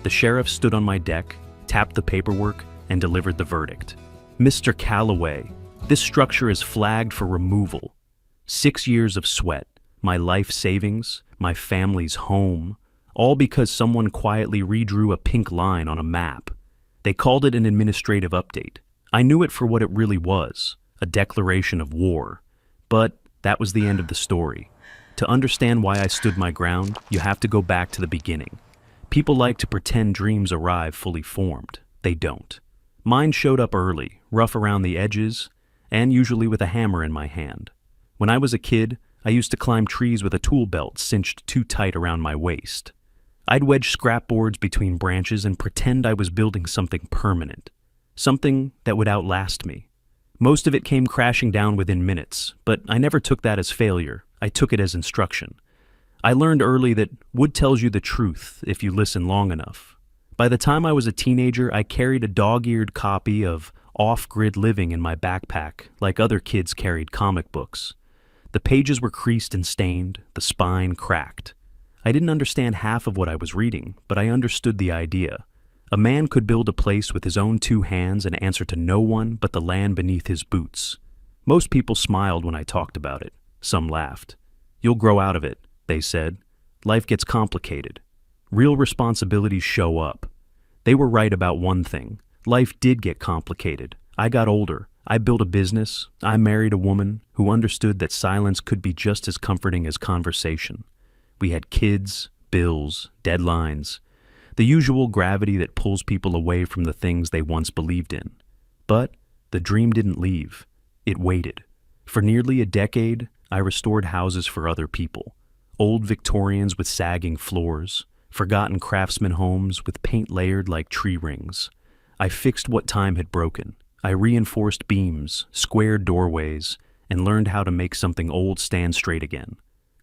The sheriff stood on my deck, tapped the paperwork, and delivered the verdict. Mr. Calloway, this structure is flagged for removal. 6 years of sweat, my life savings, my family's home, all because someone quietly redrew a pink line on a map. They called it an administrative update. I knew it for what it really was, a declaration of war. But that was the end of the story. To understand why I stood my ground, you have to go back to the beginning. People like to pretend dreams arrive fully formed. They don't. Mine showed up early, rough around the edges, and usually with a hammer in my hand. When I was a kid, I used to climb trees with a tool belt cinched too tight around my waist. I'd wedge scrap boards between branches and pretend I was building something permanent, something that would outlast me. Most of it came crashing down within minutes, but I never took that as failure. I took it as instruction. I learned early that wood tells you the truth if you listen long enough. By the time I was a teenager, I carried a dog-eared copy of Off-Grid Living in my backpack, like other kids carried comic books. The pages were creased and stained, the spine cracked. I didn't understand half of what I was reading, but I understood the idea. A man could build a place with his own 2 hands and answer to no one but the land beneath his boots. Most people smiled when I talked about it. Some laughed. You'll grow out of it, they said. Life gets complicated. Real responsibilities show up. They were right about one thing. Life did get complicated. I got older. I built a business. I married a woman who understood that silence could be just as comforting as conversation. We had kids, bills, deadlines, the usual gravity that pulls people away from the things they once believed in. But the dream didn't leave. It waited. For nearly a decade, I restored houses for other people. Old Victorians with sagging floors, forgotten craftsman homes with paint layered like tree rings. I fixed what time had broken. I reinforced beams, squared doorways, and learned how to make something old stand straight again.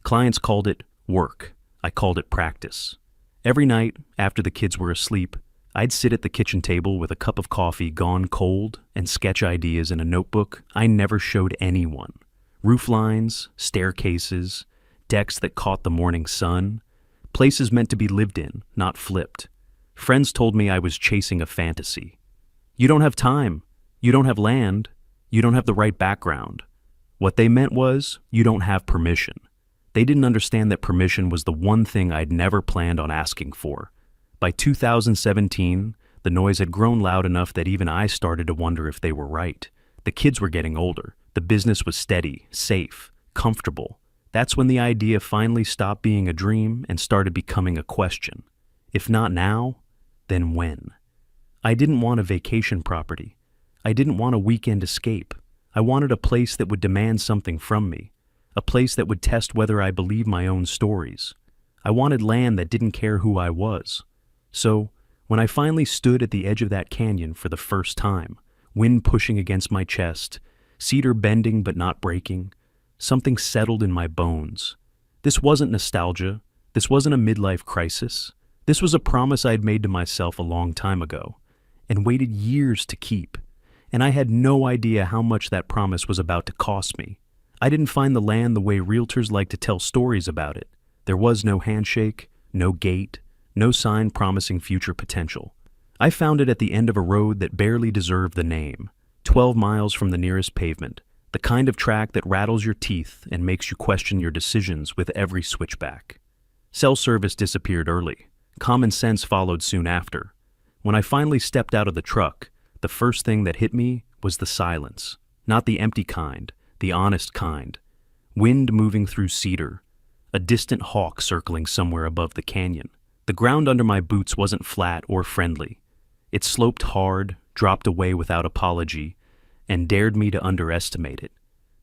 Clients called it work. I called it practice. Every night, after the kids were asleep, I'd sit at the kitchen table with a cup of coffee gone cold and sketch ideas in a notebook I never showed anyone. Roof lines, staircases, decks that caught the morning sun, places meant to be lived in, not flipped. Friends told me I was chasing a fantasy. You don't have time. You don't have land. You don't have the right background. What they meant was, you don't have permission. They didn't understand that permission was the one thing I'd never planned on asking for. By 2017, the noise had grown loud enough that even I started to wonder if they were right. The kids were getting older. The business was steady, safe, comfortable. That's when the idea finally stopped being a dream and started becoming a question. If not now, then when? I didn't want a vacation property. I didn't want a weekend escape. I wanted a place that would demand something from me. A place that would test whether I believe my own stories. I wanted land that didn't care who I was. So, when I finally stood at the edge of that canyon for the first time, wind pushing against my chest, cedar bending but not breaking, something settled in my bones. This wasn't nostalgia. This wasn't a midlife crisis. This was a promise I'd made to myself a long time ago, and waited years to keep. And I had no idea how much that promise was about to cost me. I didn't find the land the way realtors like to tell stories about it. There was no handshake, no gate, no sign promising future potential. I found it at the end of a road that barely deserved the name, 12 miles from the nearest pavement, the kind of track that rattles your teeth and makes you question your decisions with every switchback. Cell service disappeared early. Common sense followed soon after. When I finally stepped out of the truck, the first thing that hit me was the silence. Not the empty kind, the honest kind. Wind moving through cedar. A distant hawk circling somewhere above the canyon. The ground under my boots wasn't flat or friendly. It sloped hard, dropped away without apology, and dared me to underestimate it.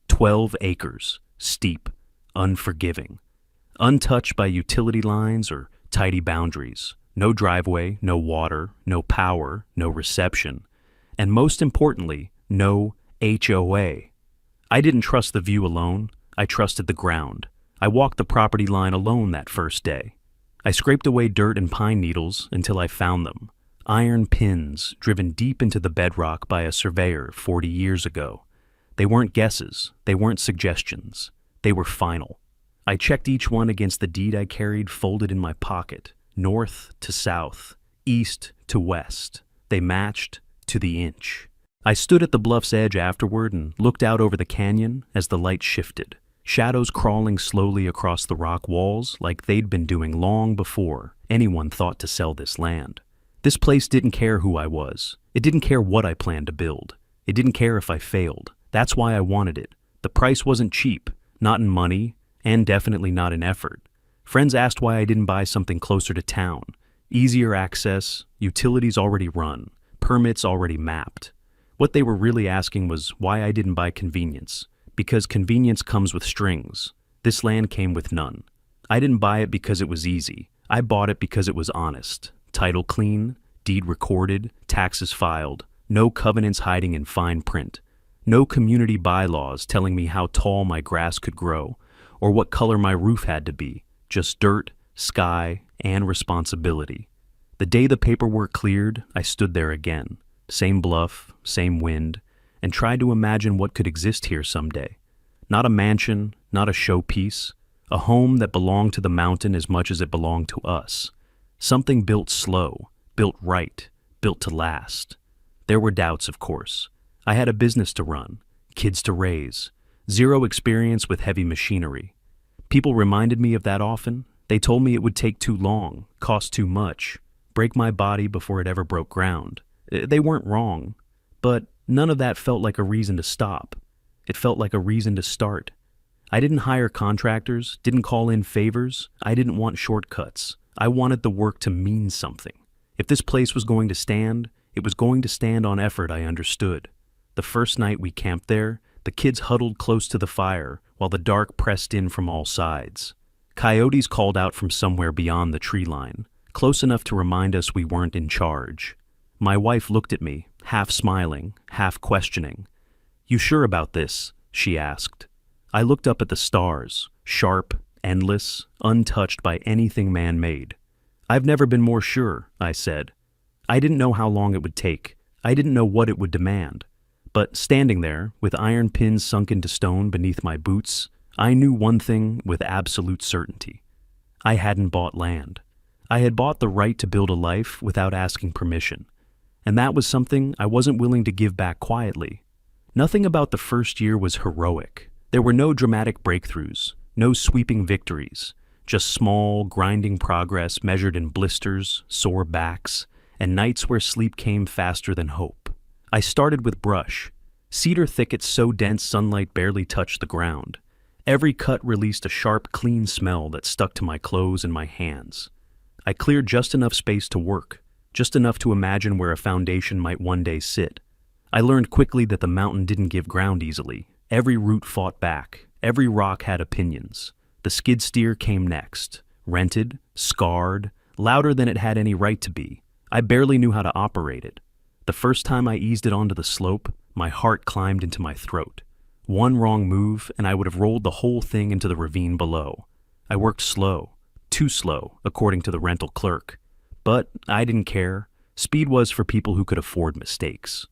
12 acres, steep, unforgiving. Untouched by utility lines or tidy boundaries. No driveway, no water, no power, no reception. And most importantly, no HOA. I didn't trust the view alone. I trusted the ground. I walked the property line alone that first day. I scraped away dirt and pine needles until I found them. Iron pins driven deep into the bedrock by a surveyor 40 years ago. They weren't guesses. They weren't suggestions. They were final. I checked each one against the deed I carried folded in my pocket, north to south, east to west. They matched to the inch. I stood at the bluff's edge afterward and looked out over the canyon as the light shifted, shadows crawling slowly across the rock walls like they'd been doing long before anyone thought to sell this land. This place didn't care who I was. It didn't care what I planned to build. It didn't care if I failed. That's why I wanted it. The price wasn't cheap, not in money, and definitely not in effort. Friends asked why I didn't buy something closer to town. Easier access, utilities already run, permits already mapped. What they were really asking was why I didn't buy convenience. Because convenience comes with strings. This land came with none. I didn't buy it because it was easy. I bought it because it was honest. Title clean, deed recorded, taxes filed, no covenants hiding in fine print. No community bylaws telling me how tall my grass could grow or what color my roof had to be. Just dirt, sky, and responsibility. The day the paperwork cleared, I stood there again. Same bluff, same wind, and tried to imagine what could exist here someday. Not a mansion, not a showpiece, a home that belonged to the mountain as much as it belonged to us. Something built slow, built right, built to last. There were doubts, of course. I had a business to run, kids to raise, zero experience with heavy machinery. People reminded me of that often. They told me it would take too long, cost too much, break my body before it ever broke ground. They weren't wrong, but none of that felt like a reason to stop. It felt like a reason to start. I didn't hire contractors, didn't call in favors. I didn't want shortcuts. I wanted the work to mean something. If this place was going to stand, it was going to stand on effort I understood. The first night we camped there, the kids huddled close to the fire while the dark pressed in from all sides. Coyotes called out from somewhere beyond the tree line, close enough to remind us we weren't in charge. My wife looked at me, half smiling, half questioning. "You sure about this?" she asked. I looked up at the stars, sharp, endless, untouched by anything man-made. "I've never been more sure," I said. I didn't know how long it would take. I didn't know what it would demand. But standing there, with iron pins sunk into stone beneath my boots, I knew one thing with absolute certainty. I hadn't bought land. I had bought the right to build a life without asking permission. And that was something I wasn't willing to give back quietly. Nothing about the first year was heroic. There were no dramatic breakthroughs, no sweeping victories, just small, grinding progress measured in blisters, sore backs, and nights where sleep came faster than hope. I started with brush, cedar thickets so dense sunlight barely touched the ground. Every cut released a sharp, clean smell that stuck to my clothes and my hands. I cleared just enough space to work, just enough to imagine where a foundation might one day sit. I learned quickly that the mountain didn't give ground easily. Every root fought back. Every rock had opinions. The skid steer came next, rented, scarred, louder than it had any right to be. I barely knew how to operate it. The first time I eased it onto the slope, my heart climbed into my throat. One wrong move, and I would have rolled the whole thing into the ravine below. I worked slow, too slow, according to the rental clerk. But I didn't care. Speed was for people who could afford mistakes.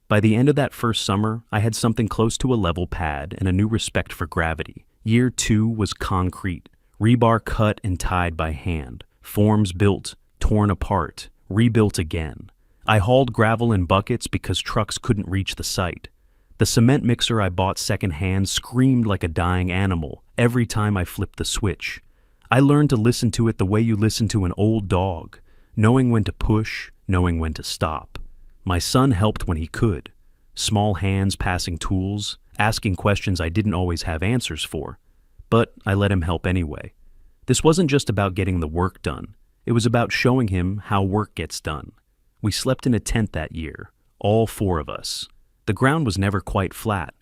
By the end of that first summer, I had something close to a level pad and a new respect for gravity. Year 2 was concrete, rebar cut and tied by hand, forms built, torn apart, rebuilt again. I hauled gravel in buckets because trucks couldn't reach the site. The cement mixer I bought secondhand screamed like a dying animal every time I flipped the switch. I learned to listen to it the way you listen to an old dog, knowing when to push, knowing when to stop. My son helped when he could. Small hands passing tools, asking questions I didn't always have answers for. But I let him help anyway. This wasn't just about getting the work done. It was about showing him how work gets done. We slept in a tent that year, all 4 of us. The ground was never quite flat.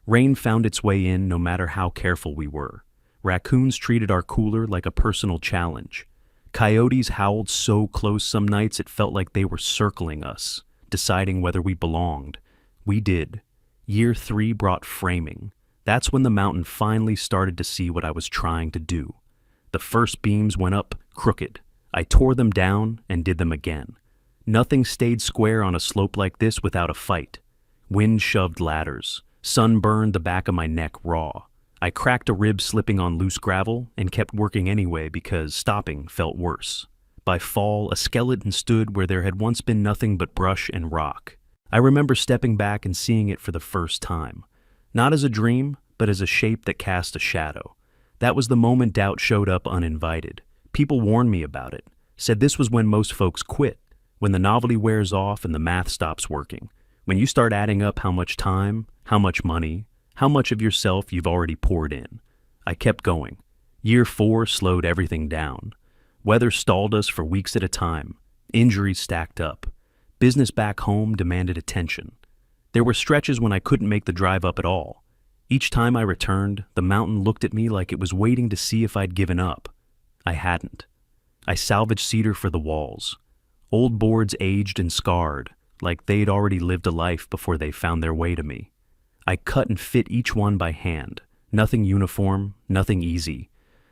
Rain found its way in no matter how careful we were. Raccoons treated our cooler like a personal challenge. Coyotes howled so close some nights it felt like they were circling us, deciding whether we belonged. We did. Year 3 brought framing. That's when the mountain finally started to see what I was trying to do. The first beams went up crooked. I tore them down and did them again. Nothing stayed square on a slope like this without a fight. Wind shoved ladders. Sun burned the back of my neck raw. I cracked a rib slipping on loose gravel and kept working anyway because stopping felt worse. By fall, a skeleton stood where there had once been nothing but brush and rock. I remember stepping back and seeing it for the first time. Not as a dream, but as a shape that cast a shadow. That was the moment doubt showed up uninvited. People warned me about it, said this was when most folks quit, when the novelty wears off and the math stops working, when you start adding up how much time, how much money, how much of yourself you've already poured in. I kept going. Year 4 slowed everything down. Weather stalled us for weeks at a time. Injuries stacked up. Business back home demanded attention. There were stretches when I couldn't make the drive up at all. Each time I returned, the mountain looked at me like it was waiting to see if I'd given up. I hadn't. I salvaged cedar for the walls. Old boards aged and scarred, like they'd already lived a life before they found their way to me. I cut and fit each one by hand. Nothing uniform, nothing easy.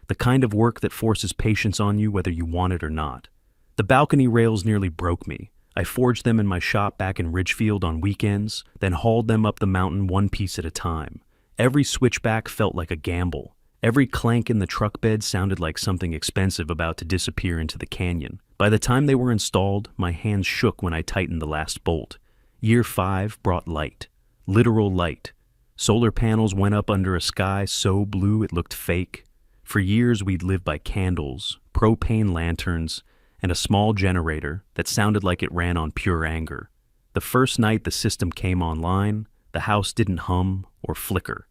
The kind of work that forces patience on you whether you want it or not. The balcony rails nearly broke me. I forged them in my shop back in Ridgefield on weekends, then hauled them up the mountain one piece at a time. Every switchback felt like a gamble. Every clank in the truck bed sounded like something expensive about to disappear into the canyon. By the time they were installed, my hands shook when I tightened the last bolt. Year 5 brought light. Literal light. Solar panels went up under a sky so blue it looked fake. For years we'd lived by candles, propane lanterns, and a small generator that sounded like it ran on pure anger. The first night the system came online, the house didn't hum or flicker.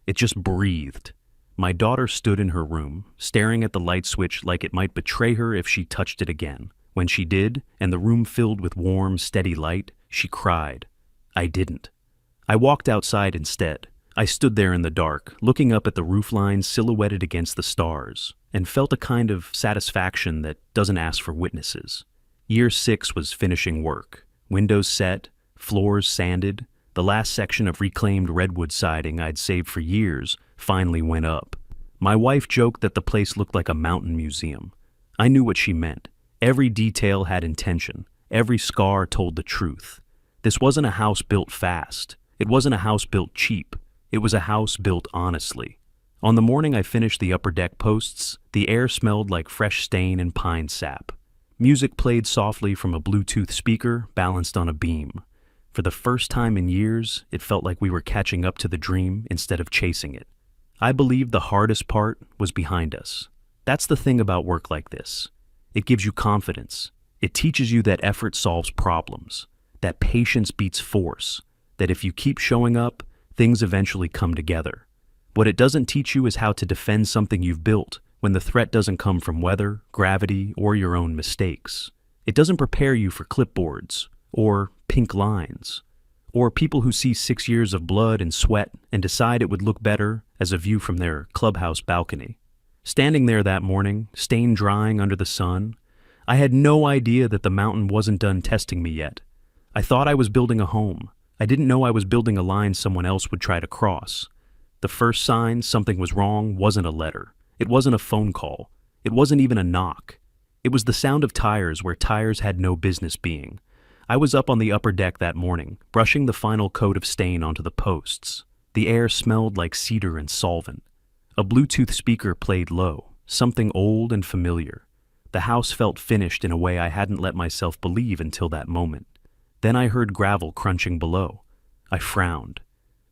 It just breathed. My daughter stood in her room, staring at the light switch like it might betray her if she touched it again. When she did, and the room filled with warm, steady light, she cried. I didn't. I walked outside instead. I stood there in the dark, looking up at the roofline silhouetted against the stars, and felt a kind of satisfaction that doesn't ask for witnesses. Year 6 was finishing work. Windows set, floors sanded. The last section of reclaimed redwood siding I'd saved for years finally went up. My wife joked that the place looked like a mountain museum. I knew what she meant. Every detail had intention. Every scar told the truth. This wasn't a house built fast. It wasn't a house built cheap. It was a house built honestly. On the morning I finished the upper deck posts, the air smelled like fresh stain and pine sap. Music played softly from a Bluetooth speaker balanced on a beam. For the first time in years, it felt like we were catching up to the dream instead of chasing it. I believe the hardest part was behind us. That's the thing about work like this. It gives you confidence. It teaches you that effort solves problems, that patience beats force, that if you keep showing up, things eventually come together. What it doesn't teach you is how to defend something you've built when the threat doesn't come from weather, gravity, or your own mistakes. It doesn't prepare you for clipboards, or pink lines, or people who see 6 years of blood and sweat and decide it would look better as a view from their clubhouse balcony. Standing there that morning, stain drying under the sun, I had no idea that the mountain wasn't done testing me yet. I thought I was building a home. I didn't know I was building a line someone else would try to cross. The first sign something was wrong wasn't a letter. It wasn't a phone call. It wasn't even a knock. It was the sound of tires where tires had no business being. I was up on the upper deck that morning, brushing the final coat of stain onto the posts. The air smelled like cedar and solvent. A Bluetooth speaker played low, something old and familiar. The house felt finished in a way I hadn't let myself believe until that moment. Then I heard gravel crunching below. I frowned.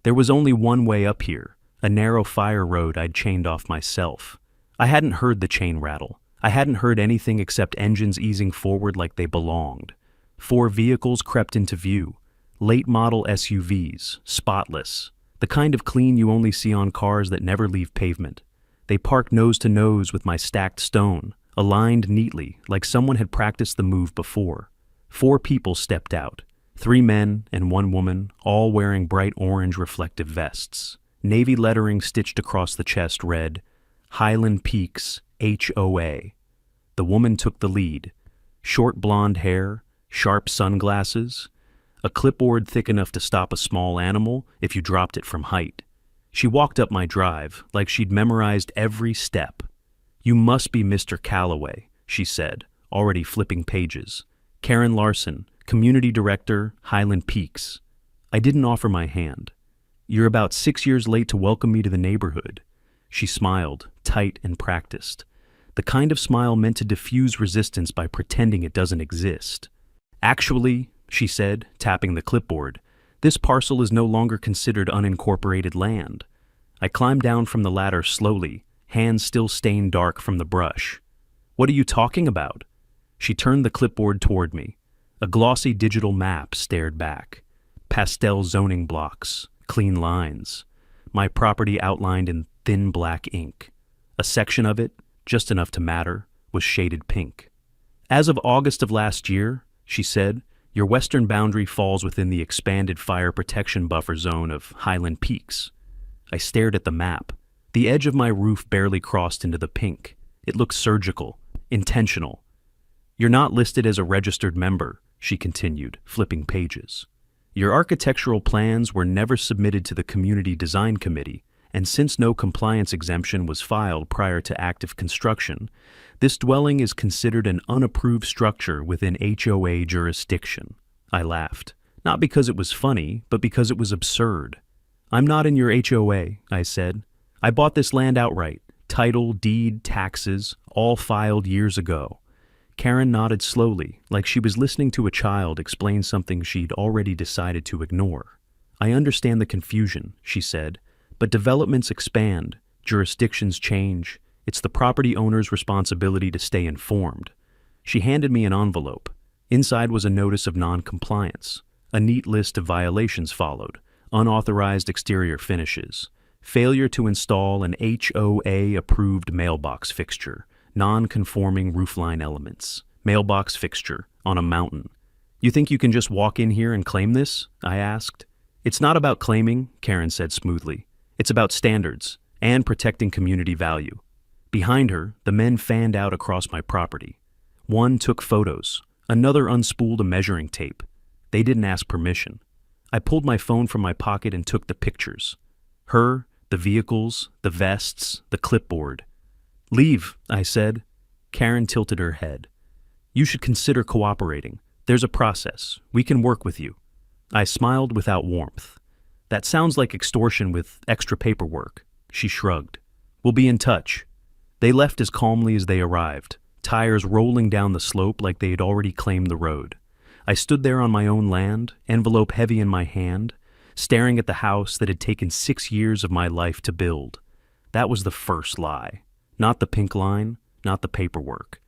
There was only one way up here, a narrow fire road I'd chained off myself. I hadn't heard the chain rattle. I hadn't heard anything except engines easing forward like they belonged. 4 vehicles crept into view. Late model SUVs, spotless. The kind of clean you only see on cars that never leave pavement. They parked nose to nose with my stacked stone, aligned neatly like someone had practiced the move before. 4 people stepped out, 3 men and 1 woman, all wearing bright orange reflective vests. Navy lettering stitched across the chest read, Highland Peaks, HOA. The woman took the lead. Short blonde hair, sharp sunglasses, a clipboard thick enough to stop a small animal if you dropped it from height. She walked up my drive like she'd memorized every step. You must be Mr. Calloway, she said, already flipping pages. Karen Larson, Community Director, Highland Peaks. I didn't offer my hand. You're about 6 years late to welcome me to the neighborhood. She smiled, tight and practiced. the kind of smile meant to diffuse resistance by pretending it doesn't exist. "Actually," she said, tapping the clipboard, "this parcel is no longer considered unincorporated land." I climbed down from the ladder slowly, hands still stained dark from the brush. "What are you talking about?" She turned the clipboard toward me. A glossy digital map stared back. Pastel zoning blocks, clean lines. My property outlined in thin black ink. A section of it, just enough to matter, was shaded pink. "As of August of last year," she said, "your western boundary falls within the expanded fire protection buffer zone of Highland Peaks." I stared at the map. The edge of my roof barely crossed into the pink. It looked surgical, intentional. "You're not listed as a registered member," she continued, flipping pages. "Your architectural plans were never submitted to the Community Design Committee, and since no compliance exemption was filed prior to active construction, this dwelling is considered an unapproved structure within HOA jurisdiction." I laughed, not because it was funny, but because it was absurd. "I'm not in your HOA," I said. "I bought this land outright. Title, deed, taxes, all filed years ago." Karen nodded slowly, like she was listening to a child explain something she'd already decided to ignore. "I understand the confusion," she said, "but developments expand, jurisdictions change. It's the property owner's responsibility to stay informed." She handed me an envelope. Inside was a notice of non-compliance. A neat list of violations followed: unauthorized exterior finishes, failure to install an HOA-approved mailbox fixture, non-conforming roofline elements, mailbox fixture on a mountain. "You think you can just walk in here and claim this?" I asked. "It's not about claiming," Karen said smoothly. "It's about standards and protecting community value." Behind her, the men fanned out across my property. One took photos, another unspooled a measuring tape. They didn't ask permission. I pulled my phone from my pocket and took the pictures. Her, the vehicles, the vests, the clipboard. "Leave," I said. Karen tilted her head. "You should consider cooperating. There's a process. We can work with you." I smiled without warmth. "That sounds like extortion with extra paperwork." She shrugged. "We'll be in touch." They left as calmly as they arrived, tires rolling down the slope like they had already claimed the road. I stood there on my own land, envelope heavy in my hand, staring at the house that had taken 6 years of my life to build. That was the first lie. Not the pink line, not the paperwork.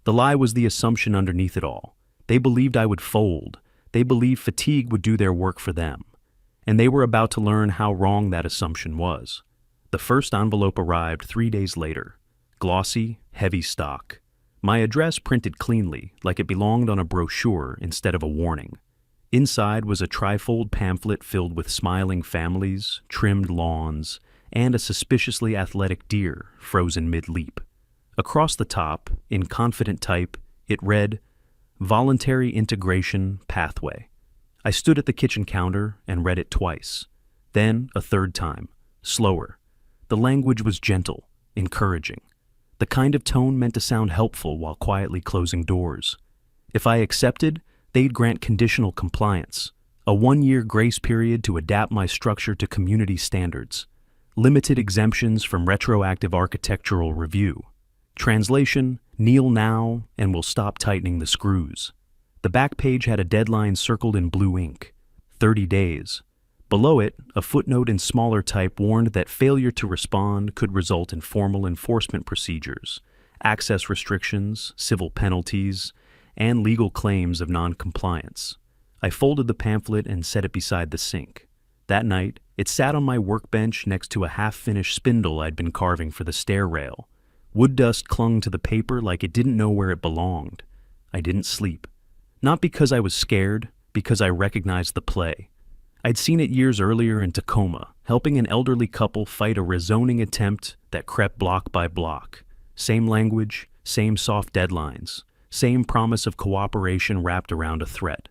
The lie was the assumption underneath it all. They believed I would fold. They believed fatigue would do their work for them. And they were about to learn how wrong that assumption was. The first envelope arrived 3 days later. Glossy, heavy stock. My address printed cleanly, like it belonged on a brochure instead of a warning. Inside was a trifold pamphlet filled with smiling families, trimmed lawns, and a suspiciously athletic deer frozen mid-leap. Across the top, in confident type, it read, "Voluntary Integration Pathway." I stood at the kitchen counter and read it twice. Then a third time, slower. The language was gentle, encouraging. The kind of tone meant to sound helpful while quietly closing doors. If I accepted, they'd grant conditional compliance, a 1-year grace period to adapt my structure to community standards, limited exemptions from retroactive architectural review. Translation, kneel now and we'll stop tightening the screws. The back page had a deadline circled in blue ink, 30 days. Below it, a footnote in smaller type warned that failure to respond could result in formal enforcement procedures, access restrictions, civil penalties, and legal claims of non-compliance. I folded the pamphlet and set it beside the sink. That night, it sat on my workbench next to a half-finished spindle I'd been carving for the stair rail. Wood dust clung to the paper like it didn't know where it belonged. I didn't sleep. Not because I was scared, because I recognized the play. I'd seen it years earlier in Tacoma, helping an elderly couple fight a rezoning attempt that crept block by block. Same language, same soft deadlines, same promise of cooperation wrapped around a threat.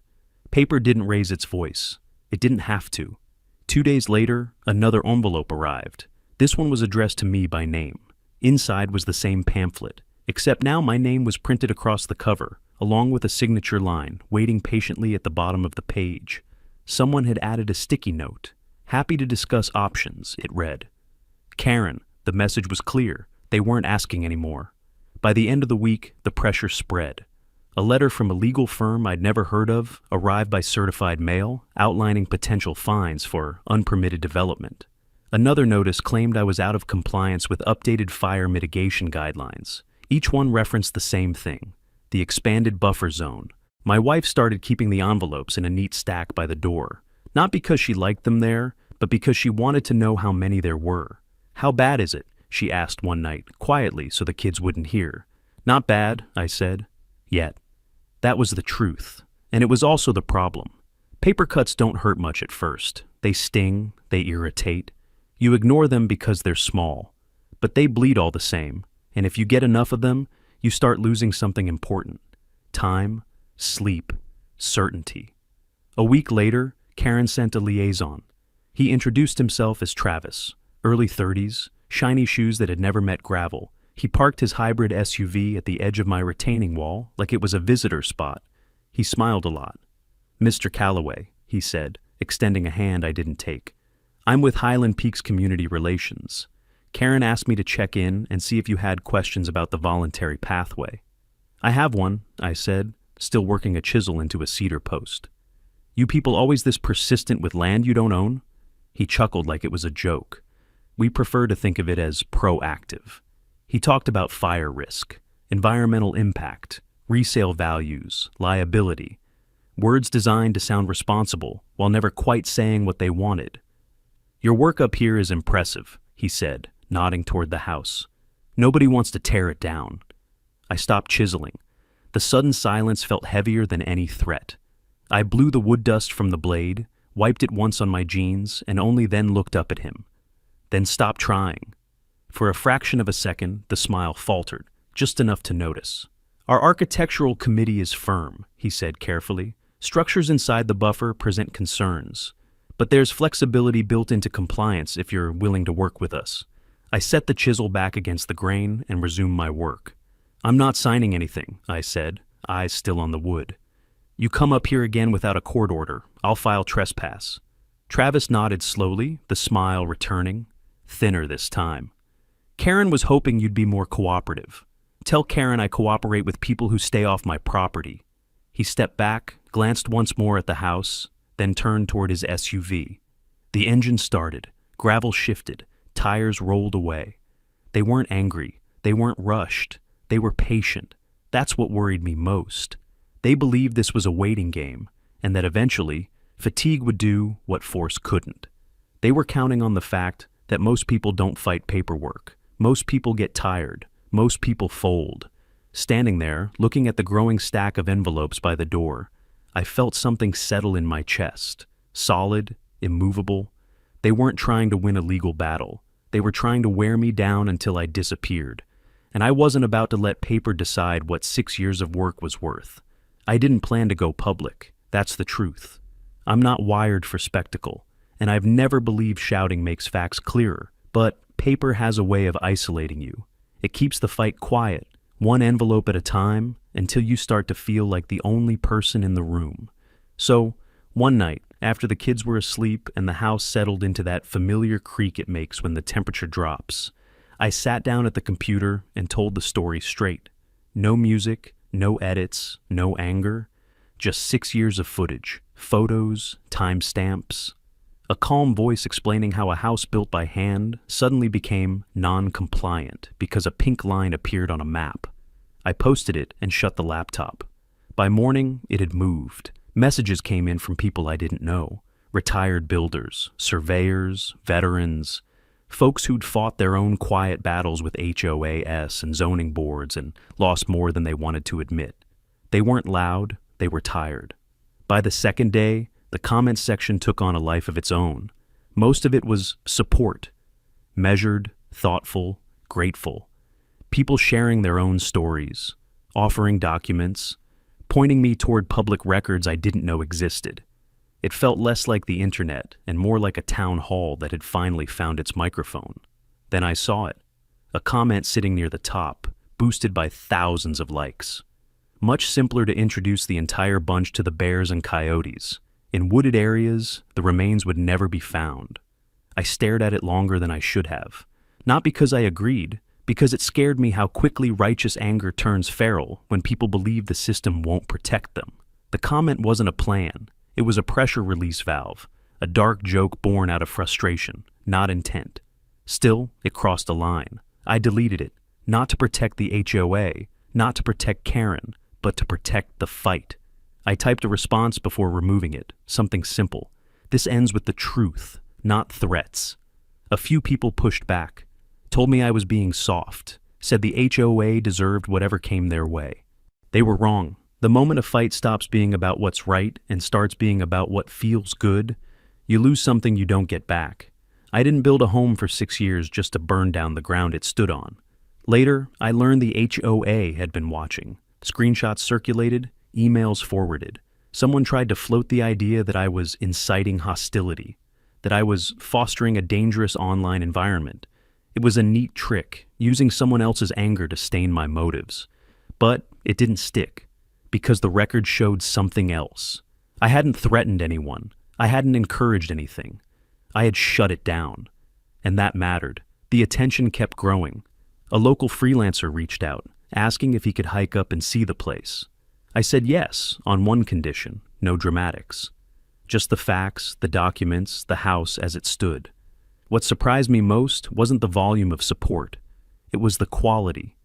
Paper didn't raise its voice. It didn't have to. 2 days later, another envelope arrived. This one was addressed to me by name. Inside was the same pamphlet, except now my name was printed across the cover, along with a signature line, waiting patiently at the bottom of the page. Someone had added a sticky note. "Happy to discuss options," it read. "Karen," the message was clear. They weren't asking anymore. By the end of the week, the pressure spread. A letter from a legal firm I'd never heard of arrived by certified mail, outlining potential fines for unpermitted development. Another notice claimed I was out of compliance with updated fire mitigation guidelines. Each one referenced the same thing: the expanded buffer zone. My wife started keeping the envelopes in a neat stack by the door, not because she liked them there, but because she wanted to know how many there were. "How bad is it?" she asked one night, quietly so the kids wouldn't hear. "Not bad," I said. Yet. That was the truth, and it was also the problem. Paper cuts don't hurt much at first. They sting, they irritate. You ignore them because they're small, but they bleed all the same, and if you get enough of them, you start losing something important: time, sleep, certainty. A week later, Karen sent a liaison. He introduced himself as Travis, early 30s, shiny shoes that had never met gravel. He parked his hybrid SUV at the edge of my retaining wall like it was a visitor spot. He smiled a lot. "Mr. Calloway," he said, extending a hand I didn't take. "I'm with Highland Peaks Community Relations. Karen asked me to check in and see if you had questions about the voluntary pathway." "I have one," I said, still working a chisel into a cedar post. "You people always this persistent with land you don't own?" He chuckled like it was a joke. "We prefer to think of it as proactive." He talked about fire risk, environmental impact, resale values, liability, words designed to sound responsible while never quite saying what they wanted. "Your work up here is impressive," he said, nodding toward the house. "Nobody wants to tear it down." I stopped chiseling. The sudden silence felt heavier than any threat. I blew the wood dust from the blade, wiped it once on my jeans, and only then looked up at him. Then stopped trying. For a fraction of a second, the smile faltered, just enough to notice. "Our architectural committee is firm," he said carefully. "Structures inside the buffer present concerns, but there's flexibility built into compliance if you're willing to work with us." I set the chisel back against the grain and resumed my work. "I'm not signing anything," I said, eyes still on the wood. "You come up here again without a court order, I'll file trespass." Travis nodded slowly, the smile returning, thinner this time. "Karen was hoping you'd be more cooperative. Tell Karen I cooperate with people who stay off my property." He stepped back, glanced once more at the house, then turned toward his SUV. The engine started, gravel shifted, tires rolled away. They weren't angry, they weren't rushed, they were patient. That's what worried me most. They believed this was a waiting game, and that eventually, fatigue would do what force couldn't. They were counting on the fact that most people don't fight paperwork. Most people get tired. Most people fold. Standing there, looking at the growing stack of envelopes by the door, I felt something settle in my chest. Solid, immovable. They weren't trying to win a legal battle. They were trying to wear me down until I disappeared. And I wasn't about to let paper decide what 6 years of work was worth. I didn't plan to go public. That's the truth. I'm not wired for spectacle, and I've never believed shouting makes facts clearer. But paper has a way of isolating you. It keeps the fight quiet, one envelope at a time, until you start to feel like the only person in the room. So, one night, after the kids were asleep and the house settled into that familiar creak it makes when the temperature drops, I sat down at the computer and told the story straight. No music, no edits, no anger, just 6 years of footage, photos, timestamps. A calm voice explaining how a house built by hand suddenly became non-compliant because a pink line appeared on a map. I posted it and shut the laptop. By morning, it had moved. Messages came in from people I didn't know. Retired builders, surveyors, veterans, folks who'd fought their own quiet battles with HOAs and zoning boards and lost more than they wanted to admit. They weren't loud, they were tired. By the second day, the comments section took on a life of its own. Most of it was support. Measured, thoughtful, grateful. People sharing their own stories, offering documents, pointing me toward public records I didn't know existed. It felt less like the internet and more like a town hall that had finally found its microphone. Then I saw it. A comment sitting near the top, boosted by thousands of likes. Much simpler to introduce the entire bunch to the bears and coyotes. In wooded areas, the remains would never be found. I stared at it longer than I should have. Not because I agreed, because it scared me how quickly righteous anger turns feral when people believe the system won't protect them. The comment wasn't a plan, it was a pressure release valve, a dark joke born out of frustration, not intent. Still, it crossed a line. I deleted it, not to protect the HOA, not to protect Karen, but to protect the fight. I typed a response before removing it, something simple. This ends with the truth, not threats. A few people pushed back, told me I was being soft, said the HOA deserved whatever came their way. They were wrong. The moment a fight stops being about what's right and starts being about what feels good, you lose something you don't get back. I didn't build a home for 6 years just to burn down the ground it stood on. Later, I learned the HOA had been watching. Screenshots circulated, emails forwarded. Someone tried to float the idea that I was inciting hostility, that I was fostering a dangerous online environment. It was a neat trick, using someone else's anger to stain my motives. But it didn't stick, because the record showed something else. I hadn't threatened anyone. I hadn't encouraged anything. I had shut it down. And that mattered. The attention kept growing. A local freelancer reached out, asking if he could hike up and see the place. I said yes, on one condition, no dramatics. Just the facts, the documents, the house as it stood. What surprised me most wasn't the volume of support. It was the quality.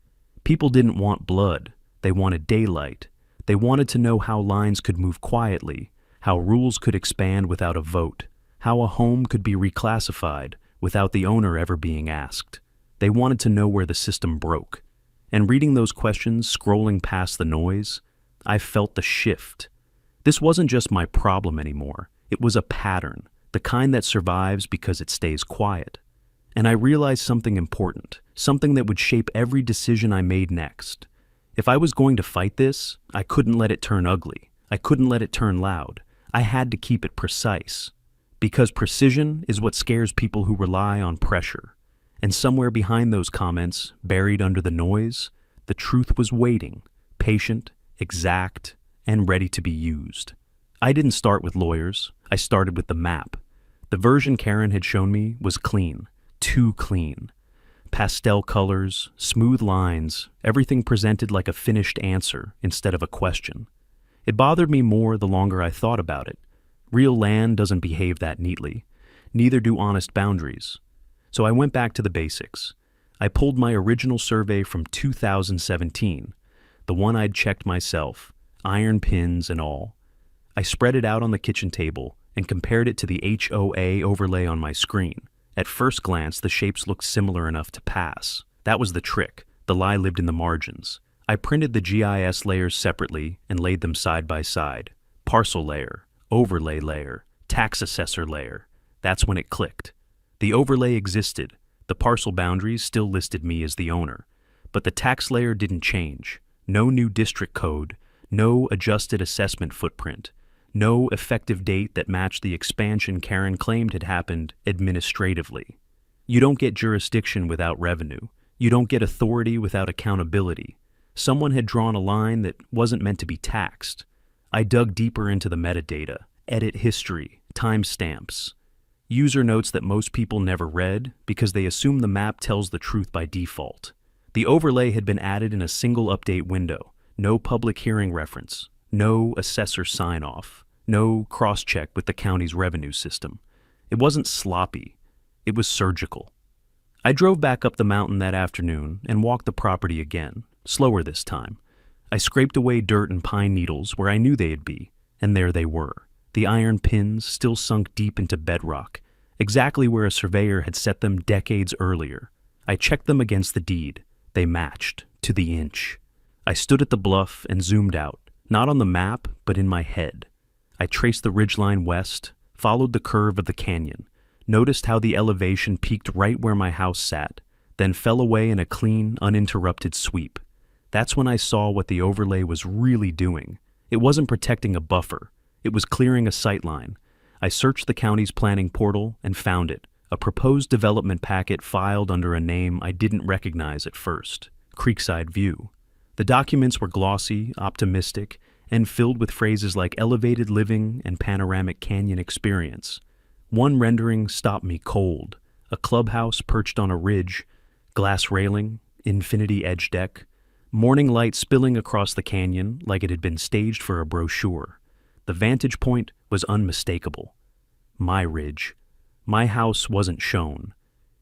People didn't want blood. They wanted daylight. They wanted to know how lines could move quietly, how rules could expand without a vote, how a home could be reclassified without the owner ever being asked. They wanted to know where the system broke. And reading those questions, scrolling past the noise, I felt the shift. This wasn't just my problem anymore. It was a pattern, the kind that survives because it stays quiet. And I realized something important, something that would shape every decision I made next. If I was going to fight this, I couldn't let it turn ugly. I couldn't let it turn loud. I had to keep it precise. Because precision is what scares people who rely on pressure. And somewhere behind those comments, buried under the noise, the truth was waiting, patient, exact, and ready to be used. I didn't start with lawyers. I started with the map. The version Karen had shown me was clean, too clean. Pastel colors, smooth lines, everything presented like a finished answer instead of a question. It bothered me more the longer I thought about it. Real land doesn't behave that neatly. Neither do honest boundaries. So I went back to the basics. I pulled my original survey from 2017, the one I'd checked myself, iron pins and all. I spread it out on the kitchen table and compared it to the HOA overlay on my screen. At first glance, the shapes looked similar enough to pass. That was the trick. The lie lived in the margins. I printed the GIS layers separately and laid them side by side. Parcel layer, overlay layer, tax assessor layer. That's when it clicked. The overlay existed. The parcel boundaries still listed me as the owner. But the tax layer didn't change. No new district code, no adjusted assessment footprint, no effective date that matched the expansion Karen claimed had happened administratively. You don't get jurisdiction without revenue. You don't get authority without accountability. Someone had drawn a line that wasn't meant to be taxed. I dug deeper into the metadata, edit history, timestamps, user notes that most people never read because they assume the map tells the truth by default. The overlay had been added in a single update window, no public hearing reference, no assessor sign-off, no cross-check with the county's revenue system. It wasn't sloppy, it was surgical. I drove back up the mountain that afternoon and walked the property again, slower this time. I scraped away dirt and pine needles where I knew they'd be, and there they were. The iron pins still sunk deep into bedrock, exactly where a surveyor had set them decades earlier. I checked them against the deed. They matched, to the inch. I stood at the bluff and zoomed out, not on the map, but in my head. I traced the ridgeline west, followed the curve of the canyon, noticed how the elevation peaked right where my house sat, then fell away in a clean, uninterrupted sweep. That's when I saw what the overlay was really doing. It wasn't protecting a buffer. It was clearing a sightline. I searched the county's planning portal and found it, a proposed development packet filed under a name I didn't recognize at first, Creekside View. The documents were glossy, optimistic, and filled with phrases like elevated living and panoramic canyon experience. One rendering stopped me cold. A clubhouse perched on a ridge, glass railing, infinity edge deck, morning light spilling across the canyon like it had been staged for a brochure. The vantage point was unmistakable. My ridge. My house wasn't shown.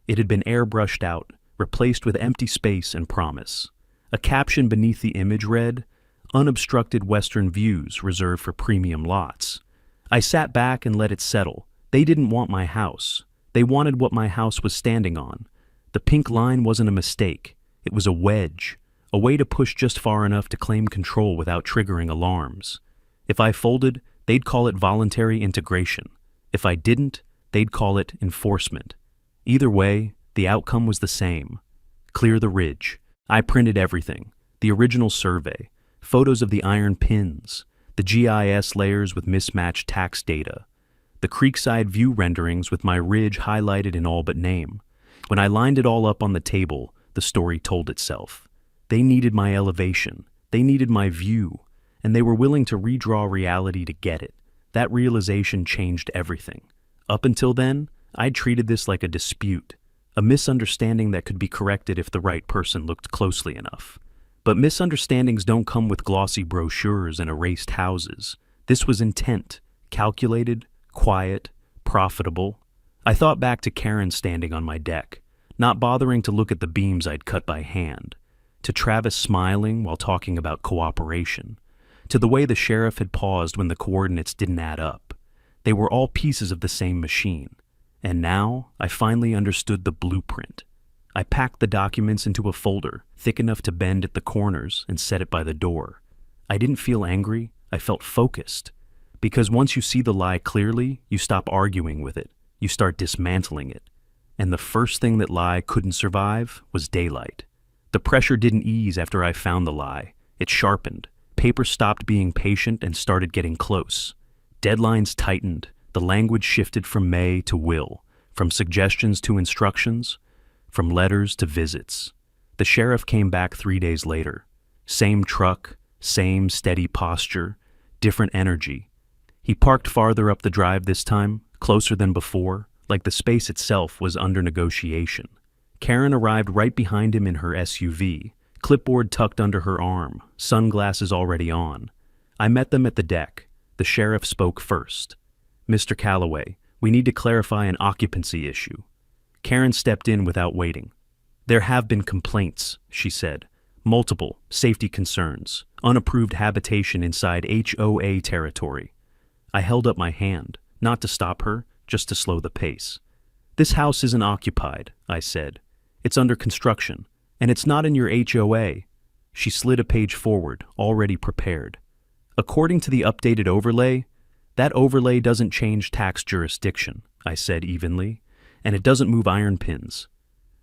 It had been airbrushed out, replaced with empty space and promise. A caption beneath the image read, "Unobstructed western views reserved for premium lots." I sat back and let it settle. They didn't want my house. They wanted what my house was standing on. The pink line wasn't a mistake. It was a wedge, a way to push just far enough to claim control without triggering alarms. If I folded, they'd call it voluntary integration. If I didn't, they'd call it enforcement. Either way, the outcome was the same. Clear the ridge. I printed everything. The original survey, photos of the iron pins, the GIS layers with mismatched tax data, the creekside view renderings with my ridge highlighted in all but name. When I lined it all up on the table, the story told itself. They needed my elevation, they needed my view, and they were willing to redraw reality to get it. That realization changed everything. Up until then, I'd treated this like a dispute, a misunderstanding that could be corrected if the right person looked closely enough. But misunderstandings don't come with glossy brochures and erased houses. This was intent, calculated, quiet, profitable. I thought back to Karen standing on my deck, not bothering to look at the beams I'd cut by hand, to Travis smiling while talking about cooperation, to the way the sheriff had paused when the coordinates didn't add up. They were all pieces of the same machine. And now, I finally understood the blueprint. I packed the documents into a folder, thick enough to bend at the corners, and set it by the door. I didn't feel angry, I felt focused. Because once you see the lie clearly, you stop arguing with it. You start dismantling it. And the first thing that lie couldn't survive was daylight. The pressure didn't ease after I found the lie. It sharpened. Paper stopped being patient and started getting close. Deadlines tightened. The language shifted from may to will, from suggestions to instructions, from letters to visits. The sheriff came back 3 days later. Same truck, same steady posture, different energy. He parked farther up the drive this time, closer than before, like the space itself was under negotiation. Karen arrived right behind him in her SUV, clipboard tucked under her arm, sunglasses already on. I met them at the deck. The sheriff spoke first. "Mr. Calloway, we need to clarify an occupancy issue." Karen stepped in without waiting. "There have been complaints," she said. "Multiple safety concerns, unapproved habitation inside HOA territory." I held up my hand, not to stop her, just to slow the pace. "This house isn't occupied," I said. "It's under construction, and it's not in your HOA." She slid a page forward, already prepared. "According to the updated overlay, that overlay doesn't change tax jurisdiction," I said evenly, "and it doesn't move iron pins."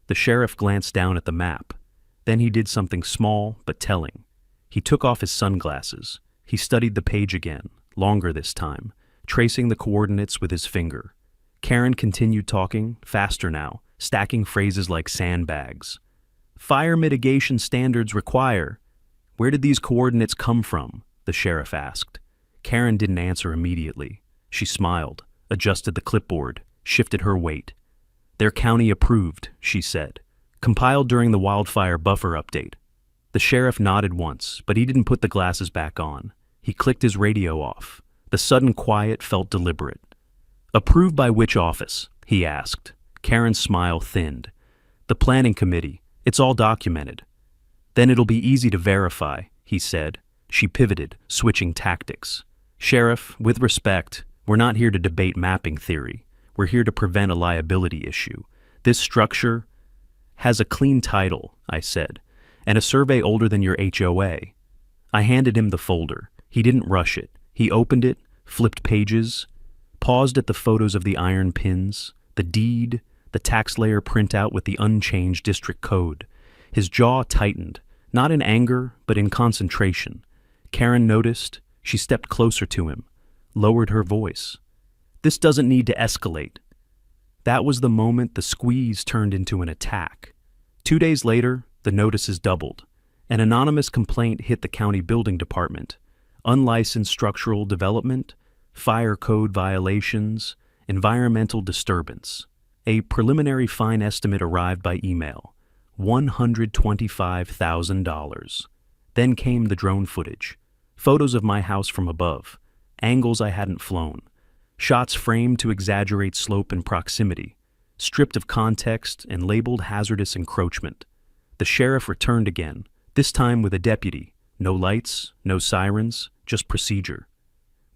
The sheriff glanced down at the map. Then he did something small but telling. He took off his sunglasses. He studied the page again, longer this time, tracing the coordinates with his finger. Karen continued talking, faster now, stacking phrases like sandbags. "Fire mitigation standards require." "Where did these coordinates come from?" the sheriff asked. Karen didn't answer immediately. She smiled, adjusted the clipboard, shifted her weight. "They're county approved," she said. "Compiled during the wildfire buffer update." The sheriff nodded once, but he didn't put the glasses back on. He clicked his radio off. The sudden quiet felt deliberate. "Approved by which office?" he asked. Karen's smile thinned. "The planning committee. It's all documented." "Then it'll be easy to verify," he said. She pivoted, switching tactics. "Sheriff, with respect, we're not here to debate mapping theory. We're here to prevent a liability issue. This structure has a clean title," I said, "and a survey older than your HOA." I handed him the folder. He didn't rush it. He opened it, flipped pages, paused at the photos of the iron pins, the deed, the tax layer printout with the unchanged district code. His jaw tightened, not in anger, but in concentration. Karen noticed. She stepped closer to him, lowered her voice. "This doesn't need to escalate." That was the moment the squeeze turned into an attack. 2 days later, the notices doubled. An anonymous complaint hit the county building department. Unlicensed structural development, fire code violations, environmental disturbance. A preliminary fine estimate arrived by email. $125,000. Then came the drone footage. Photos of my house from above, angles I hadn't flown, shots framed to exaggerate slope and proximity, stripped of context and labeled hazardous encroachment. The sheriff returned again, this time with a deputy. No lights, no sirens, just procedure.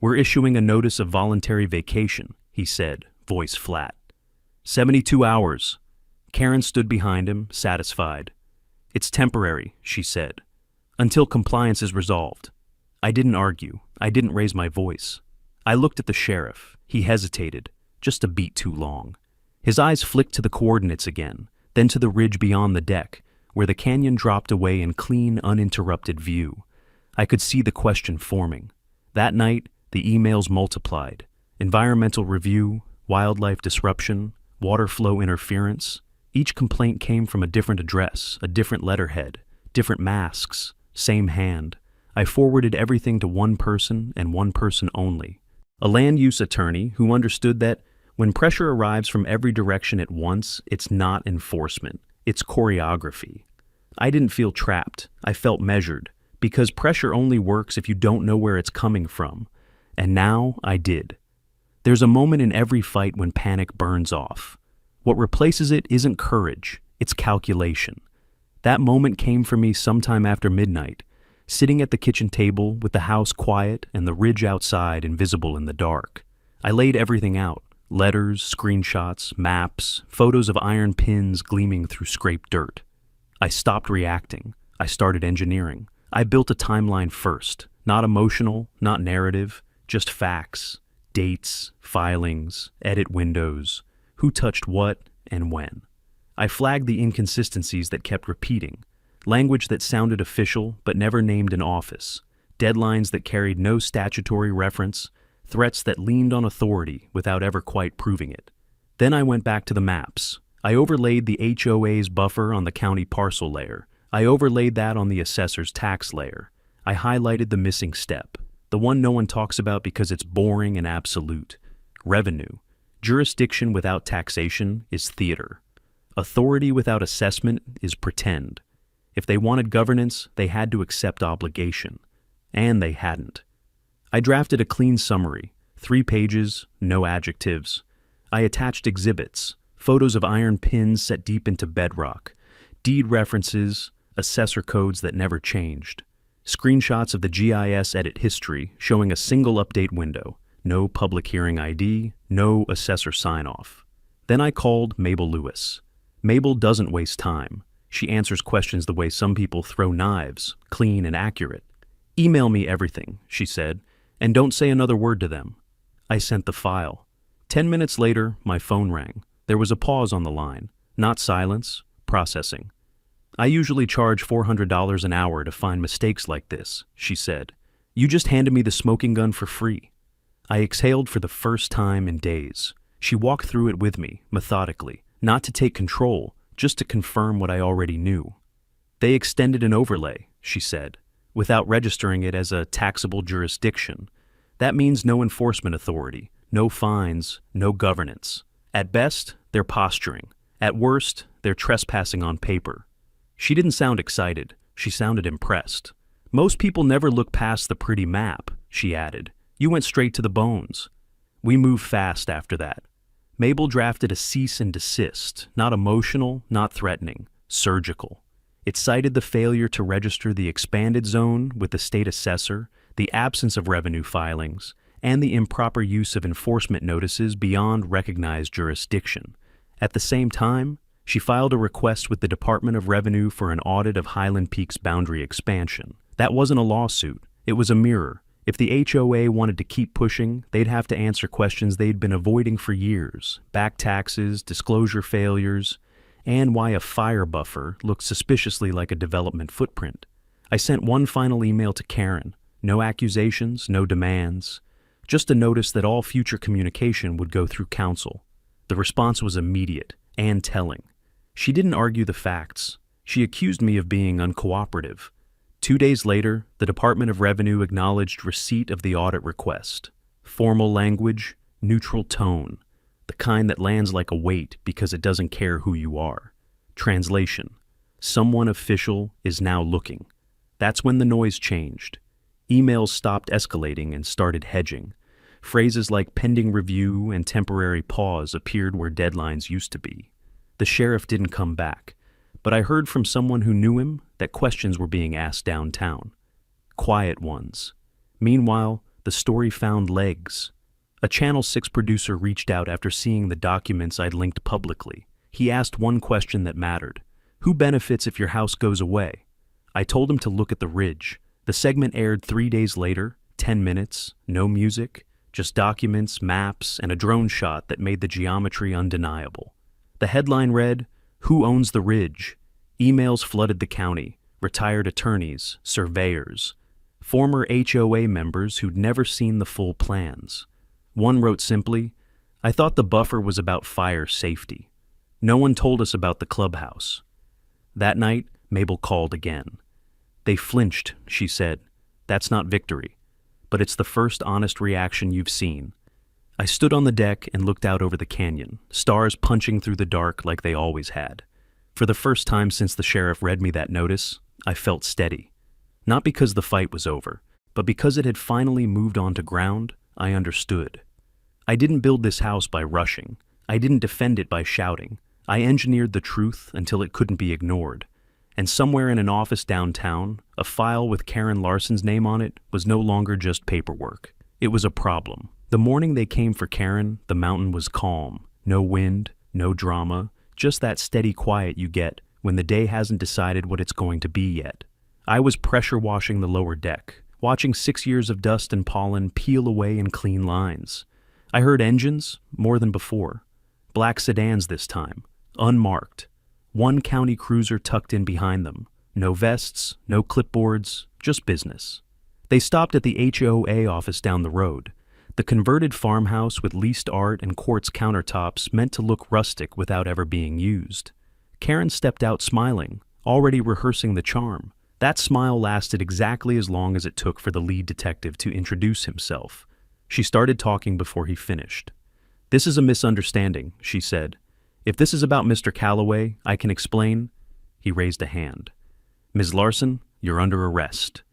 "We're issuing a notice of voluntary vacation," he said, voice flat. 72 hours. Karen stood behind him, satisfied. "It's temporary," she said, "until compliance is resolved." I didn't argue. I didn't raise my voice. I looked at the sheriff. He hesitated, just a beat too long. His eyes flicked to the coordinates again, then to the ridge beyond the deck, where the canyon dropped away in clean, uninterrupted view. I could see the question forming. That night, the emails multiplied. Environmental review, wildlife disruption, water flow interference. Each complaint came from a different address, a different letterhead, different masks, same hand. I forwarded everything to one person and one person only. A land use attorney who understood that when pressure arrives from every direction at once, it's not enforcement, it's choreography. I didn't feel trapped. I felt measured, because pressure only works if you don't know where it's coming from. And now I did. There's a moment in every fight when panic burns off. What replaces it isn't courage, it's calculation. That moment came for me sometime after midnight, sitting at the kitchen table with the house quiet and the ridge outside invisible in the dark. I laid everything out: letters, screenshots, maps, photos of iron pins gleaming through scraped dirt. I stopped reacting. I started engineering. I built a timeline first, not emotional, not narrative, just facts, dates, filings, edit windows, who touched what and when. I flagged the inconsistencies that kept repeating, language that sounded official but never named an office, deadlines that carried no statutory reference, threats that leaned on authority without ever quite proving it. Then I went back to the maps. I overlaid the HOA's buffer on the county parcel layer. I overlaid that on the assessor's tax layer. I highlighted the missing step, the one no one talks about because it's boring and absolute. Revenue. Jurisdiction without taxation is theater. Authority without assessment is pretend. If they wanted governance, they had to accept obligation. And they hadn't. I drafted a clean summary, 3 pages, no adjectives. I attached exhibits, photos of iron pins set deep into bedrock, deed references, assessor codes that never changed, screenshots of the GIS edit history showing a single update window, no public hearing ID, no assessor sign-off. Then I called Mabel Lewis. Mabel doesn't waste time. She answers questions the way some people throw knives, clean and accurate. "Email me everything," she said, "and don't say another word to them." I sent the file. 10 minutes later, my phone rang. There was a pause on the line, not silence, processing. "I usually charge $400 an hour to find mistakes like this," she said. "You just handed me the smoking gun for free." I exhaled for the first time in days. She walked through it with me, methodically, not to take control, just to confirm what I already knew. "They extended an overlay," she said, "without registering it as a taxable jurisdiction. That means no enforcement authority, no fines, no governance. At best, they're posturing. At worst, they're trespassing on paper." She didn't sound excited. She sounded impressed. "Most people never look past the pretty map," she added. "You went straight to the bones." We moved fast after that. Mabel drafted a cease and desist, not emotional, not threatening, surgical. It cited the failure to register the expanded zone with the state assessor, the absence of revenue filings, and the improper use of enforcement notices beyond recognized jurisdiction. At the same time, she filed a request with the Department of Revenue for an audit of Highland Peak's boundary expansion. That wasn't a lawsuit. It was a mirror. If the HOA wanted to keep pushing, they'd have to answer questions they'd been avoiding for years: back taxes, disclosure failures, and why a fire buffer looked suspiciously like a development footprint. I sent one final email to Karen. No accusations, no demands. Just a notice that all future communication would go through counsel. The response was immediate and telling. She didn't argue the facts. She accused me of being uncooperative. 2 days later, the Department of Revenue acknowledged receipt of the audit request. Formal language, neutral tone, the kind that lands like a weight because it doesn't care who you are. Translation: Someone official is now looking. That's when the noise changed. Emails stopped escalating and started hedging. Phrases like pending review and temporary pause appeared where deadlines used to be. The sheriff didn't come back, but I heard from someone who knew him that questions were being asked downtown. Quiet ones. Meanwhile, the story found legs. A Channel 6 producer reached out after seeing the documents I'd linked publicly. He asked one question that mattered. Who benefits if your house goes away? I told him to look at the ridge. The segment aired 3 days later, 10 minutes, no music, just documents, maps, and a drone shot that made the geometry undeniable. The headline read, "Who owns the ridge?" Emails flooded the county, retired attorneys, surveyors, former HOA members who'd never seen the full plans. One wrote simply, "I thought the buffer was about fire safety. No one told us about the clubhouse." That night, Mabel called again. "They flinched," she said. "That's not victory, but it's the first honest reaction you've seen." I stood on the deck and looked out over the canyon, stars punching through the dark like they always had. For the first time since the sheriff read me that notice, I felt steady. Not because the fight was over, but because it had finally moved onto ground I understood. I didn't build this house by rushing. I didn't defend it by shouting. I engineered the truth until it couldn't be ignored. And somewhere in an office downtown, a file with Karen Larson's name on it was no longer just paperwork. It was a problem. The morning they came for Karen, the mountain was calm. No wind, no drama, just that steady quiet you get when the day hasn't decided what it's going to be yet. I was pressure washing the lower deck, watching 6 years of dust and pollen peel away in clean lines. I heard engines, more than before. Black sedans this time, unmarked. One county cruiser tucked in behind them. No vests, no clipboards, just business. They stopped at the HOA office down the road. The converted farmhouse with leased art and quartz countertops meant to look rustic without ever being used. Karen stepped out smiling, already rehearsing the charm. That smile lasted exactly as long as it took for the lead detective to introduce himself. She started talking before he finished. "This is a misunderstanding," she said. "If this is about Mr. Calloway, I can explain." He raised a hand. "Ms. Larson, you're under arrest."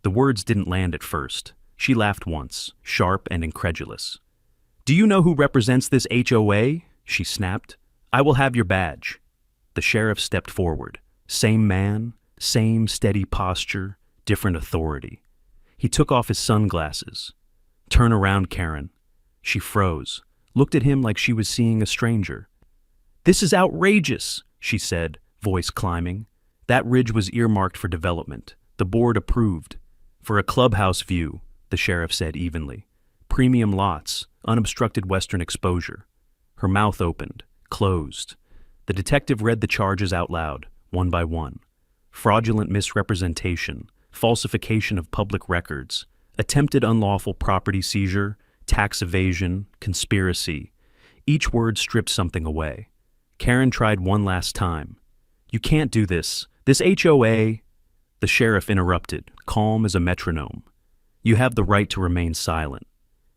The words didn't land at first. She laughed once, sharp and incredulous. "Do you know who represents this HOA?" she snapped. "I will have your badge." The sheriff stepped forward. Same man, same steady posture, different authority. He took off his sunglasses. "Turn around, Karen." She froze, looked at him like she was seeing a stranger. "This is outrageous," she said, voice climbing. That ridge was earmarked for development. The board approved. "For a clubhouse view," the sheriff said evenly. "Premium lots, unobstructed western exposure." Her mouth opened, closed. The detective read the charges out loud, one by one. Fraudulent misrepresentation, falsification of public records, attempted unlawful property seizure, tax evasion, conspiracy. Each word stripped something away. Karen tried one last time. "You can't do this. This HOA—" The sheriff interrupted, calm as a metronome. "You have the right to remain silent."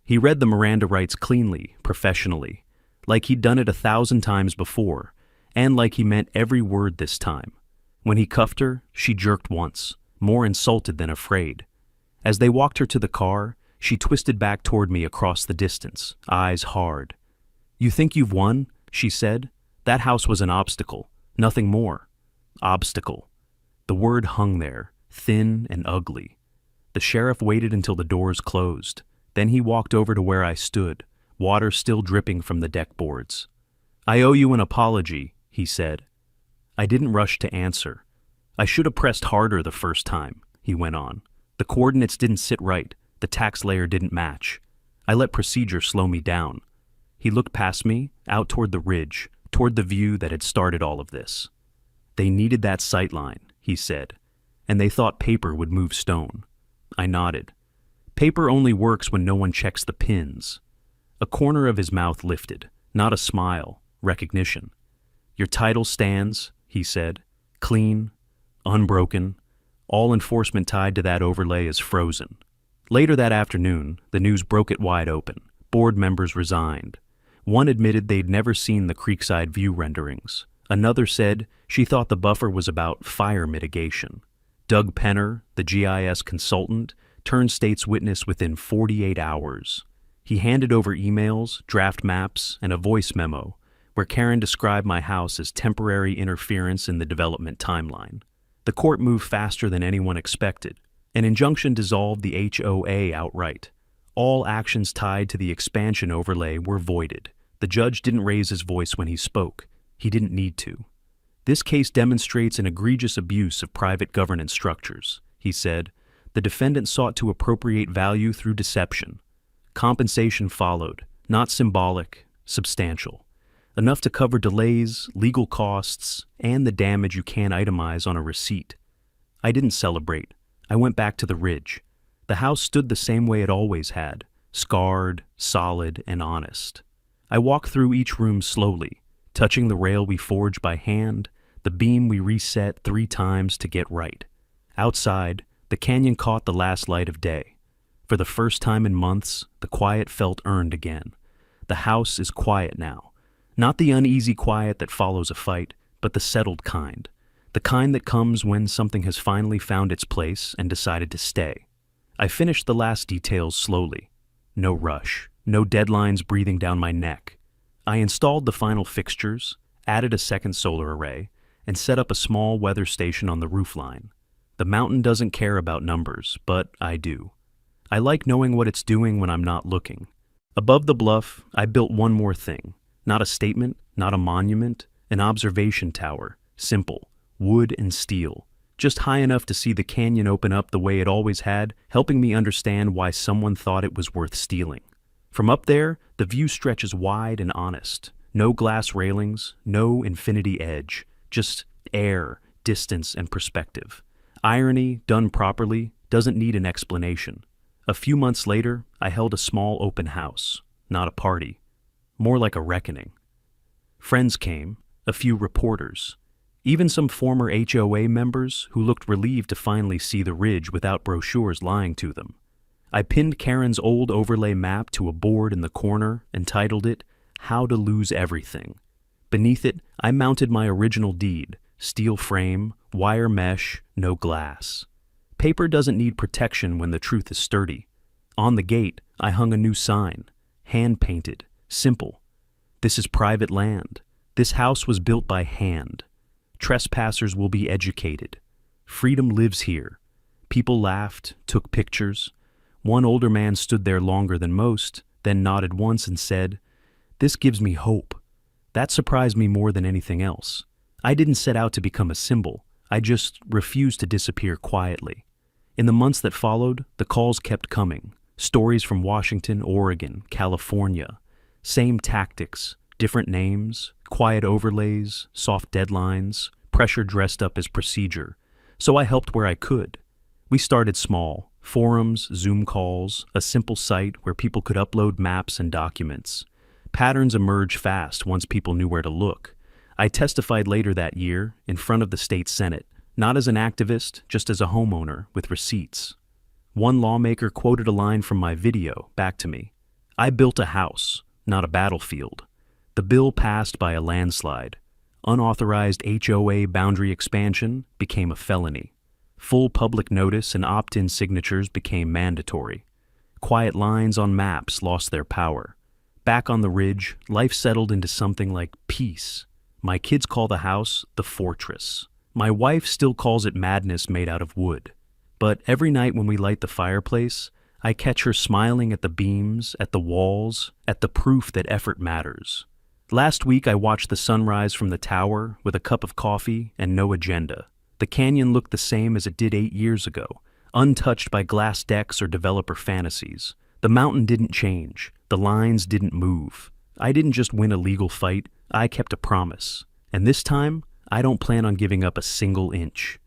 He read the Miranda rights cleanly, professionally, like he'd done it 1,000 times before, and like he meant every word this time. When he cuffed her, she jerked once, more insulted than afraid. As they walked her to the car, she twisted back toward me across the distance, eyes hard. "You think you've won?" she said. "That house was an obstacle, nothing more." Obstacle. The word hung there, thin and ugly. The sheriff waited until the doors closed. Then he walked over to where I stood, water still dripping from the deck boards. "I owe you an apology," he said. I didn't rush to answer. "I should have pressed harder the first time," he went on. "The coordinates didn't sit right. The tax layer didn't match. I let procedure slow me down." He looked past me, out toward the ridge, toward the view that had started all of this. "They needed that sightline," he said, "and they thought paper would move stone." I nodded. "Paper only works when no one checks the pins." A corner of his mouth lifted, not a smile, recognition. "Your title stands," he said, "clean, unbroken. All enforcement tied to that overlay is frozen." Later that afternoon, the news broke it wide open. Board members resigned. One admitted they'd never seen the Creekside view renderings. Another said she thought the buffer was about fire mitigation. Doug Penner, the GIS consultant, turned state's witness within 48 hours. He handed over emails, draft maps, and a voice memo where Karen described my house as temporary interference in the development timeline. The court moved faster than anyone expected. An injunction dissolved the HOA outright. All actions tied to the expansion overlay were voided. The judge didn't raise his voice when he spoke. He didn't need to. This case demonstrates an egregious abuse of private governance structures, he said. The defendant sought to appropriate value through deception. Compensation followed, not symbolic, substantial. Enough to cover delays, legal costs, and the damage you can't itemize on a receipt. I didn't celebrate. I went back to the ridge. The house stood the same way it always had, scarred, solid, and honest. I walked through each room slowly, touching the rail we forged by hand, the beam we reset 3 times to get right. Outside, the canyon caught the last light of day. For the first time in months, the quiet felt earned again. The house is quiet now. Not the uneasy quiet that follows a fight, but the settled kind. The kind that comes when something has finally found its place and decided to stay. I finished the last details slowly. No rush, no deadlines breathing down my neck. I installed the final fixtures, added a second solar array, and set up a small weather station on the roofline. The mountain doesn't care about numbers, but I do. I like knowing what it's doing when I'm not looking. Above the bluff, I built one more thing. Not a statement, not a monument, an observation tower, simple, wood and steel, just high enough to see the canyon open up the way it always had, helping me understand why someone thought it was worth stealing. From up there, the view stretches wide and honest. No glass railings, no infinity edge, just air, distance, and perspective. Irony, done properly, doesn't need an explanation. A few months later, I held a small open house, not a party. More like a reckoning. Friends came, a few reporters, even some former HOA members who looked relieved to finally see the ridge without brochures lying to them. I pinned Karen's old overlay map to a board in the corner and titled it, How to Lose Everything. Beneath it, I mounted my original deed, steel frame, wire mesh, no glass. Paper doesn't need protection when the truth is sturdy. On the gate, I hung a new sign, hand-painted, simple. This is private land. This house was built by hand. Trespassers will be educated. Freedom lives here. People laughed, took pictures. One older man stood there longer than most, then nodded once and said, "This gives me hope." That surprised me more than anything else. I didn't set out to become a symbol. I just refused to disappear quietly. In the months that followed, the calls kept coming. Stories from Washington, Oregon, California. Same tactics, different names, quiet overlays, soft deadlines, pressure dressed up as procedure. So I helped where I could. We started small, forums, Zoom calls, a simple site where people could upload maps and documents. Patterns emerged fast once people knew where to look. I testified later that year in front of the state Senate, not as an activist, just as a homeowner with receipts. One lawmaker quoted a line from my video back to me. "I built a house, not a battlefield." The bill passed by a landslide. Unauthorized HOA boundary expansion became a felony. Full public notice and opt-in signatures became mandatory. Quiet lines on maps lost their power. Back on the ridge, life settled into something like peace. My kids call the house the fortress. My wife still calls it madness made out of wood. But every night when we light the fireplace, I catch her smiling at the beams, at the walls, at the proof that effort matters. Last week I watched the sunrise from the tower with a cup of coffee and no agenda. The canyon looked the same as it did 8 years ago, untouched by glass decks or developer fantasies. The mountain didn't change. The lines didn't move. I didn't just win a legal fight, I kept a promise. And this time, I don't plan on giving up a single inch.